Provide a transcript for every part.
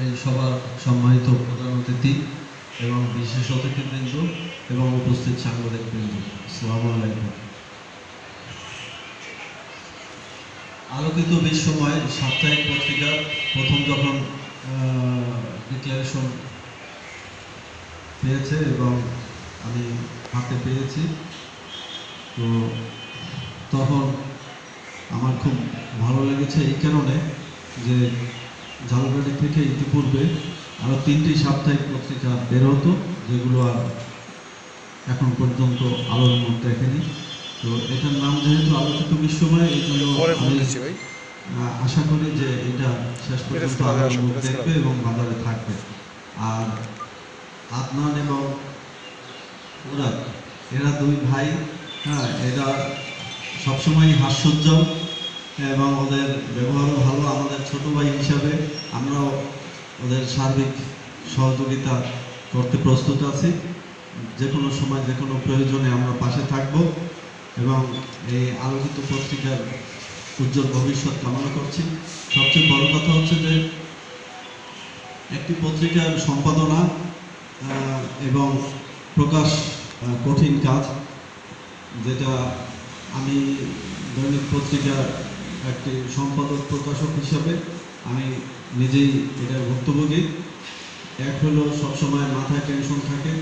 এই সবার সম্মানিত প্রধান অতিথি এবং বিশেষ অতিথিবৃন্দ এবং উপস্থিত সাংবাদিকবৃন্দ, আসসালামু আলাইকুম। আলোকিত বিশ্বময় সাপ্তাহিক পত্রিকার প্রথম যখন ডিক্লারেশন পেয়েছে এবং আমি হাতে পেয়েছি, তো তখন আমার খুব ভালো লেগেছে এই কারণে যে ঝালকাঠি থেকে ইতিপূর্বে আরও 3টি সাপ্তাহিক পত্রিকা বের হতো, যেগুলো আর এখন পর্যন্ত আলোর মুখ দেখেনি। তো এটার নাম যেহেতু আলোকিত বিশ্বময়, এই জন্য আমি আশা করি যে এটা শেষ পর্যন্ত আলোর মুখ দেখবে এবং বাজারে থাকবে। আর আদনান এবং মুরাদ, এরা দুই ভাই, এরা সবসময় হাস্যোজ্জ্বল এবং ওদের ব্যবহারও ভালো। আমাদের ছোট ভাই হিসাবে আমরাও ওদের সার্বিক সহযোগিতা করতে প্রস্তুত আছি। যে কোনো সময় যে কোনো প্রয়োজনে আমরা পাশে থাকব এবং এই আলোকিত পত্রিকার উজ্জ্বল ভবিষ্যৎ কামনা করছি। সবচেয়ে বড় কথা হচ্ছে যে একটি পত্রিকার সম্পাদনা এবং প্রকাশ কঠিন কাজ, যেটা আমি দৈনিক পত্রিকার একটি সম্পাদক প্রকাশক হিসাবে আমি নিজেই এটার ভুক্তভোগী। এক হলো সবসময় মাথায় টেনশন থাকে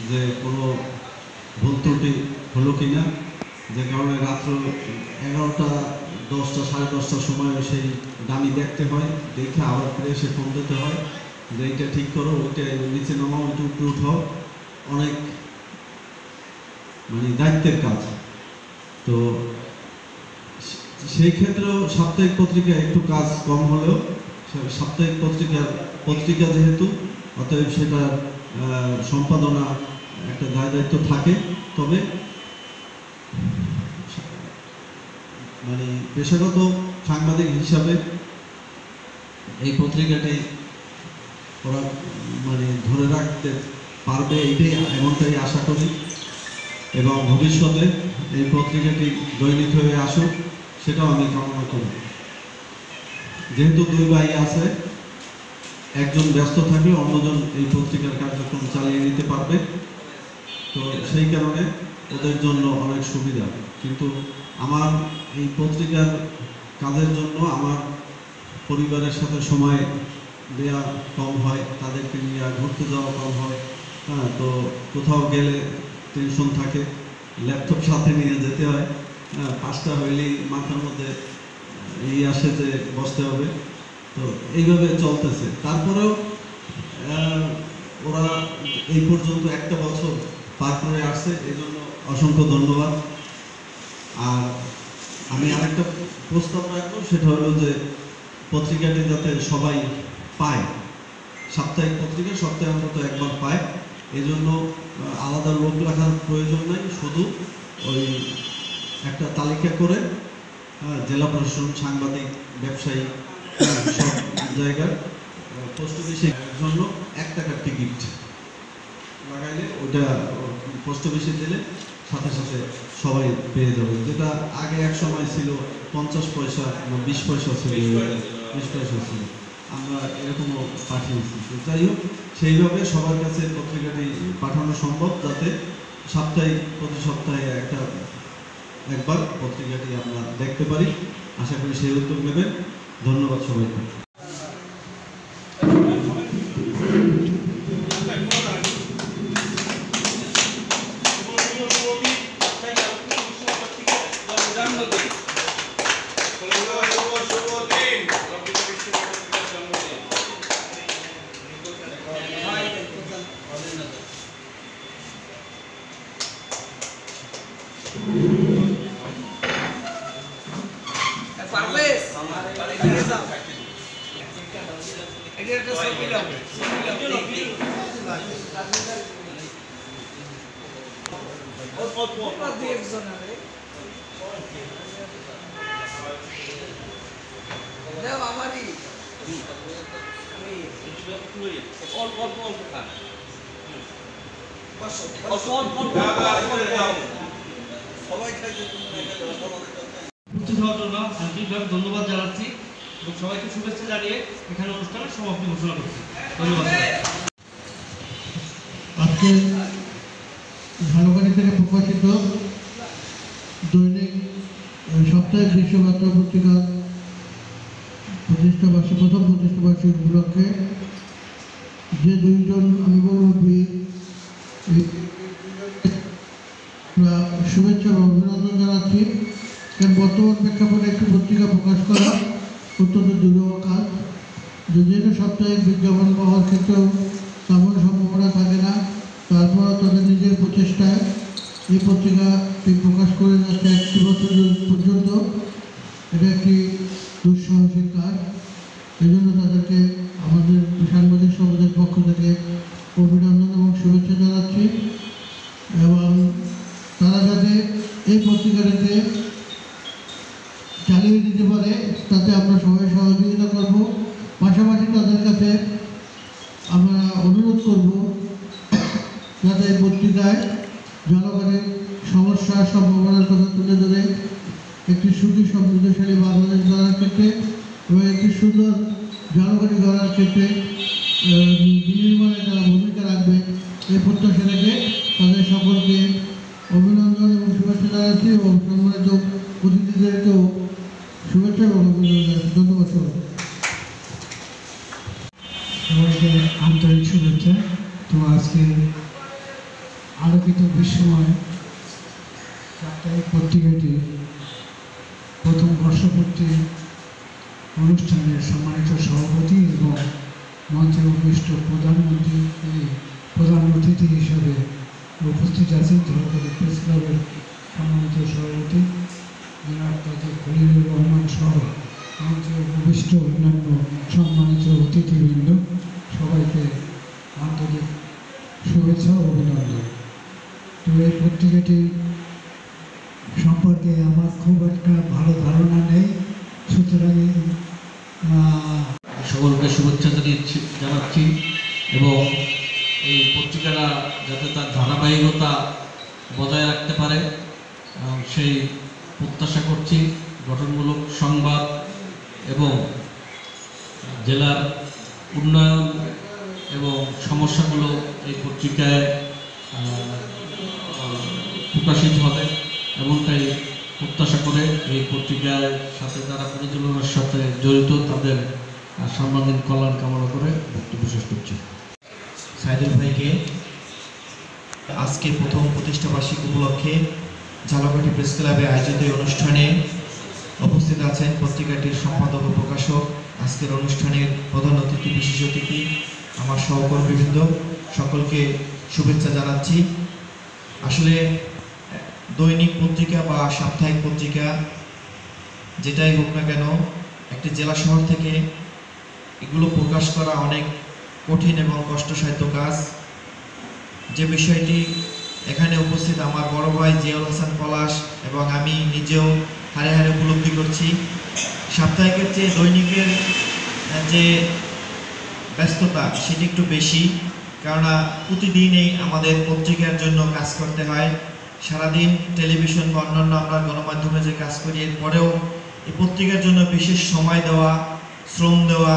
যে কোনো ভুল ত্রুটি হলো কি না, যে কারণে রাত্র 11টা 10টা 10:30টার সময় সেই দামি দেখতে হয়, দেখে আবার ফিরে এসে ফোন দিতে হয় যে এইটা ঠিক করো, ওইটা নিচে নামাও, ওইটা উপরে উঠাও। অনেক দায়িত্বের কাজ। তো সেই ক্ষেত্রেও সাপ্তাহিক পত্রিকা একটু কাজ কম হলেও, সাপ্তাহিক পত্রিকা যেহেতু, অতএব সেটার সম্পাদনা একটা দায়িত্ব থাকে। তবে পেশাগত সাংবাদিক হিসাবে এই পত্রিকাটি ওরা ধরে রাখতে পারবে, এমনটাই আশা করি। এবং ভবিষ্যতে এই পত্রিকাটি দৈনিক হয়ে আসুক, সেটাও আমি কামনা করি। যেহেতু দুই ভাই আছে, একজন ব্যস্ত থাকলে অন্যজন এই পত্রিকার কার্যক্রম চালিয়ে নিতে পারবে। তো সেই কারণে ওদের জন্য অনেক সুবিধা। কিন্তু আমার এই পত্রিকার কাজের জন্য আমার পরিবারের সাথে সময় দেওয়া কম হয়, তাদেরকে নিয়ে ঘুরতে যাওয়া কম হয়। তো কোথাও গেলে টেনশন থাকে, ল্যাপটপ সাথে নিয়ে যেতে হয়। 5টা হইলেই মাথার মধ্যে এই আসে যে বসতে হবে। তো এইভাবে চলতেছে। তারপরেও ওরা এই পর্যন্ত একটা বছর পার করে আসছে, এই জন্য অসংখ্য ধন্যবাদ। আর আমি আরেকটা প্রস্তাব রাখবো, সেটা হলো যে পত্রিকাটি যাতে সবাই পায়, সাপ্তাহিক পত্রিকা সপ্তাহে অন্তত একবার পায়। এই জন্য আলাদা লোক রাখার প্রয়োজন নাই, শুধু ওই একটা তালিকা করে জেলা প্রশাসন, সাংবাদিক, ব্যবসায়ী, সব জায়গার পোস্ট অফিসের জন্য 1 টাকার টিকিট লাগাইলে ওইটা পোস্ট অফিসে দিলে সাথে সাথে সবাই পেয়ে যাবে। যেটা আগে এক সময় ছিল 50 পয়সা বা 20 পয়সা ছিল, 20 পয়সা ছিল, আমরা এরকমও পাঠিয়েছি। তো যাই হোক, সেইভাবে সবার কাছে পত্রিকাটি পাঠানো সম্ভব, যাতে প্রতি সপ্তাহে একবার পত্রিকাটি আমরা দেখতে পারি। আশা করি সেই উদ্যোগ নেবেন। ধন্যবাদ সবাইকে। ধন্যবাদ জানাচ্ছি। এবং সবাইকে শুভেচ্ছা জানিয়ে এখানে অনুষ্ঠানের সমাপ্তি ঘোষণা করছি। ধন্যবাদ। আজকে ঝালকাঠি থেকে প্রকাশিত দৈনিক সাপ্তাহিক বিশ্ববার্তা পত্রিকা প্রথম প্রতিষ্ঠাবার্ষিকী উপলক্ষে যে দুইজন আমি বলব শুভেচ্ছা ও অভিনন্দন জানাচ্ছি। কারণ বর্তমান প্রেক্ষাপটে একটি পত্রিকা প্রকাশ করা অত্যন্ত দুর্লভ কাজ। যদিও সাপ্তাহিক বিজ্ঞাপন পাওয়ার ক্ষেত্রেও তেমন সম্ভাবনা থাকে না, তারপরও তাদের নিজের প্রচেষ্টায় এই পত্রিকাটি প্রকাশ করে যাচ্ছে 1 বছর পর্যন্ত। এটা একটি দুঃসাহসিক কাজ। এই জন্য তাদেরকে আমাদের সাংবাদিক সমাজের পক্ষ থেকে অভিনন্দন এবং শুভেচ্ছা জানাচ্ছি। এবং তারা যাতে এই পত্রিকাটিতে চালিয়ে দিতে পারে তাতে আমরা সবাই সহযোগিতা করব। পাশাপাশি তাদের কাছে আমরা অনুরোধ করব যাতে এই পত্রিকায় জনগণের সমস্যা সম্ভাবনার কথা তুলে ধরে একটি সুখী সমৃদ্ধশালী বাংলাদেশ গড়ার ক্ষেত্রে এবং একটি সুন্দর জনগণী গড়ার ক্ষেত্রে বিনির্মাণে তারা ভূমিকা রাখবে এই প্রত্যাশা রেখে তাদের সকলকে অভিনন্দন এবং শুভেচ্ছা জানাচ্ছি এবং সম্মানিত অতিথিদেরকেও শুভেচ্ছা এবং অভিনন্দন জানাচ্ছি। ধন্যবাদ সবাইকে আন্তরিক শুভেচ্ছা। তো আজকে আলোকিত বিশ্বময় সাপ্তাহিক পত্রিকাটি প্রথম বর্ষপূর্তি অনুষ্ঠানের সম্মানিত সভাপতি এবং মঞ্চে উপবিষ্ট প্রধানমন্ত্রী প্রধান অতিথি হিসাবে উপস্থিত আছেন ঝালকাঠি প্রেস ক্লাবের সম্মানিত সভাপতি জনাব কাজী খলিলুর রহমান সহ মঞ্চে উপবিষ্ট অন্যান্য সম্মানিত অতিথিবৃন্দ, সবাইকে আন্তরিক শুভেচ্ছা ও অভিনন্দন। তো এই পত্রিকাটি সম্পর্কে আমার খুব একটা ভালো ধারণা নেই, সুতরাং সকলকে শুভেচ্ছা জানাচ্ছি এবং এই পত্রিকাটা যাতে তার ধারাবাহিকতা বজায় রাখতে পারে এবং সেই প্রত্যাশা করছি। গঠনমূলক সংবাদ এবং জেলার উন্নয়ন এবং সমস্যাগুলো এই পত্রিকায় প্রকাশিত হবে এমনটাই প্রত্যাশা করে এই পত্রিকার সাথে যারা পরিচালনার সাথে জড়িত তাদের সর্বাঙ্গীন কল্যাণ কামনা করে বক্তব্য শেষ করছি। সাইদুল ভাইকে আজকে প্রথম প্রতিষ্ঠাবার্ষিকী উপলক্ষে ঝালকাঠি প্রেস ক্লাবে আয়োজিত এই অনুষ্ঠানে উপস্থিত আছেন পত্রিকাটির সম্পাদক ও প্রকাশক, আজকের অনুষ্ঠানের প্রধান অতিথি, বিশেষ অতিথি, আমার সহকর্মীবৃন্দ, সকলকে শুভেচ্ছা জানাচ্ছি। আসলে দৈনিক পত্রিকা বা সাপ্তাহিক পত্রিকা যেটাই হোক না কেন, একটি জেলা শহর থেকে এগুলো প্রকাশ করা অনেক কঠিন এবং কষ্টসাধ্য কাজ। যে বিষয়টি এখানে উপস্থিত আমার বড় ভাই জিয়াউল হাসান পলাশ এবং আমি নিজেও হারে হারে উপলব্ধি করছি, সাপ্তাহিকের চেয়ে দৈনিকের যে ব্যস্ততা সেটি একটু বেশি। কেননা প্রতিদিনই আমাদের পত্রিকার জন্য কাজ করতে হয়। সারাদিন টেলিভিশন বা অন্যান্য আমরা গণমাধ্যমে যে কাজ করি, এরপরেও এই পত্রিকার জন্য বিশেষ সময় দেওয়া, শ্রম দেওয়া,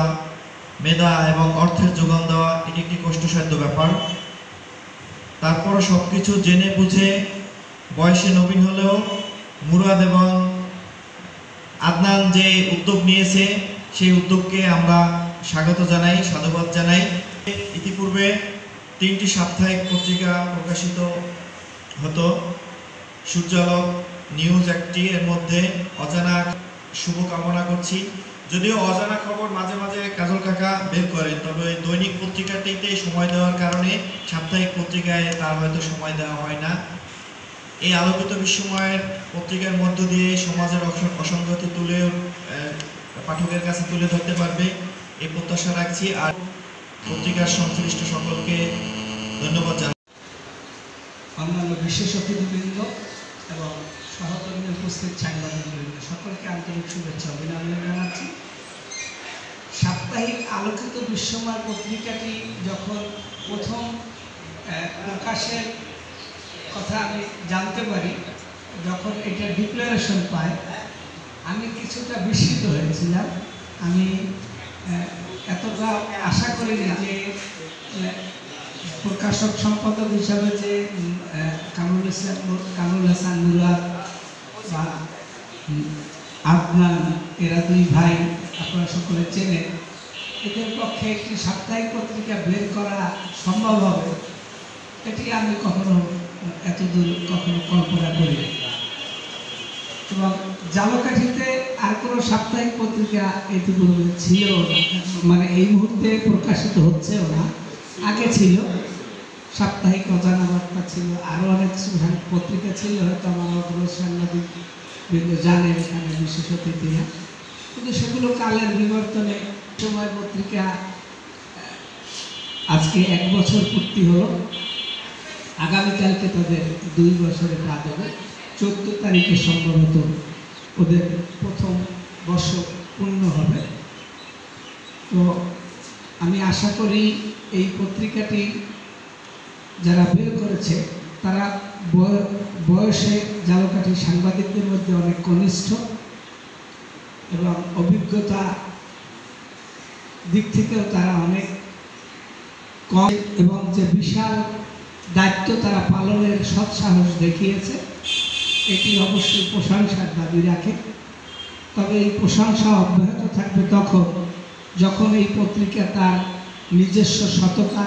মেধা এবং অর্থের যোগান দেওয়া এটি একটি কষ্টসাধ্য ব্যাপার। তারপরও সব কিছু জেনে বুঝে বয়সে নবীন হলেও মুরাদ এবং আদনান যে উদ্যোগ নিয়েছে সেই উদ্যোগকে আমরা স্বাগত জানাই, সাধুবাদ জানাই। ইতিপূর্বে 3টি সাপ্তাহিক পত্রিকা প্রকাশিত হতো, সূর্যালোক, নিউজ একটি, এর মধ্যে অজানা শুভকামনা করছি। যদিও অজানা খবর মাঝে মাঝে কাজল কাকা বের করেন, তবে দৈনিক পত্রিকাটিতে সময় দেওয়ার কারণে সাপ্তাহিক পত্রিকায় তার হয়তো সময় দেওয়া হয় না। এই আলোকিত বিশ্বময়ের পত্রিকার মধ্য দিয়ে সমাজের অসঙ্গতি তুলে পাঠকের কাছে তুলে ধরতে পারবে এই প্রত্যাশা রাখছি। আর পত্রিকার সংশ্লিষ্ট সকলকে ধন্যবাদ জানাই। অন্যান্য বিশেষ অতিথিবৃন্দ এবং সহকর্মী উপস্থিত সাংবাদিকবৃন্দ, সকলকে আন্তরিক শুভেচ্ছা অভিনন্দন জানাচ্ছি। সাপ্তাহিক আলোকিত বিশ্বময় পত্রিকাটি যখন প্রথম প্রকাশের কথা আমি জানতে পারি, যখন এটা ডিক্লারেশন পায়, আমি কিছুটা বিস্মিত হয়েছিলাম। আমি এতটা আশা করিনি যে প্রকাশক সম্পাদক হিসাবে যে কামরুল হাসান মুরাদ বা আদনান, এরা দুই ভাই আপনারা সকলে চেনেন, এদের পক্ষে একটি সাপ্তাহিক পত্রিকা বের করা সম্ভব হবে এটি আমি কখনো এতদূর কখনো কল্পনা করি। এবং ঝালকাঠিতে আর কোনো সাপ্তাহিক পত্রিকা ইতিপূর্বে ছিল না, মানে এই মুহূর্তে প্রকাশিত হচ্ছেও না। আগে ছিল সাপ্তাহিক অজানা বার্তা ছিল, আরও অনেক পত্রিকা ছিল, হয়তো আমার অগ্রজ সাংবাদিক বৃন্দ জানেন এখানে বিশেষ অতিথিরা, কিন্তু সেগুলো কালের বিবর্তনে সময় পত্রিকা আজকে 1 বছর পূর্তি হলো, আগামীকালকে তাদের 2 বছরে কাজ হবে। 14 তারিখে সম্ভবত ওদের প্রথম বর্ষ পূর্ণ হবে। তো আমি আশা করি এই পত্রিকাটি যারা বের করেছে তারা বয়সে ঝালকাঠি সাংবাদিকদের মধ্যে অনেক কনিষ্ঠ এবং অভিজ্ঞতা দিক থেকেও তারা অনেক কম, এবং যে বিশাল দায়িত্ব তারা পালনের সৎসাহস দেখিয়েছে এটি অবশ্যই প্রশংসার দাবি রাখে। তবে এই প্রশংসা অব্যাহত থাকবে তখন যখন এই পত্রিকা তার নিজস্ব সততা,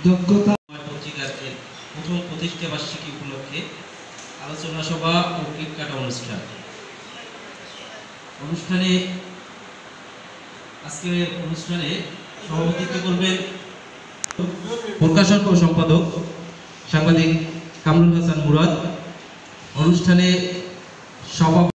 যোগ্যতা। পত্রিকার প্রথম প্রতিষ্ঠা বার্ষিকী উপলক্ষে আলোচনা সভা ও কেক কাটা অনুষ্ঠানে আজকের অনুষ্ঠানে সভাপতিত্ব করবেন প্রকাশক ও সম্পাদক সাংবাদিক কামরুল হাসান মুরাদ। অনুষ্ঠানে সভা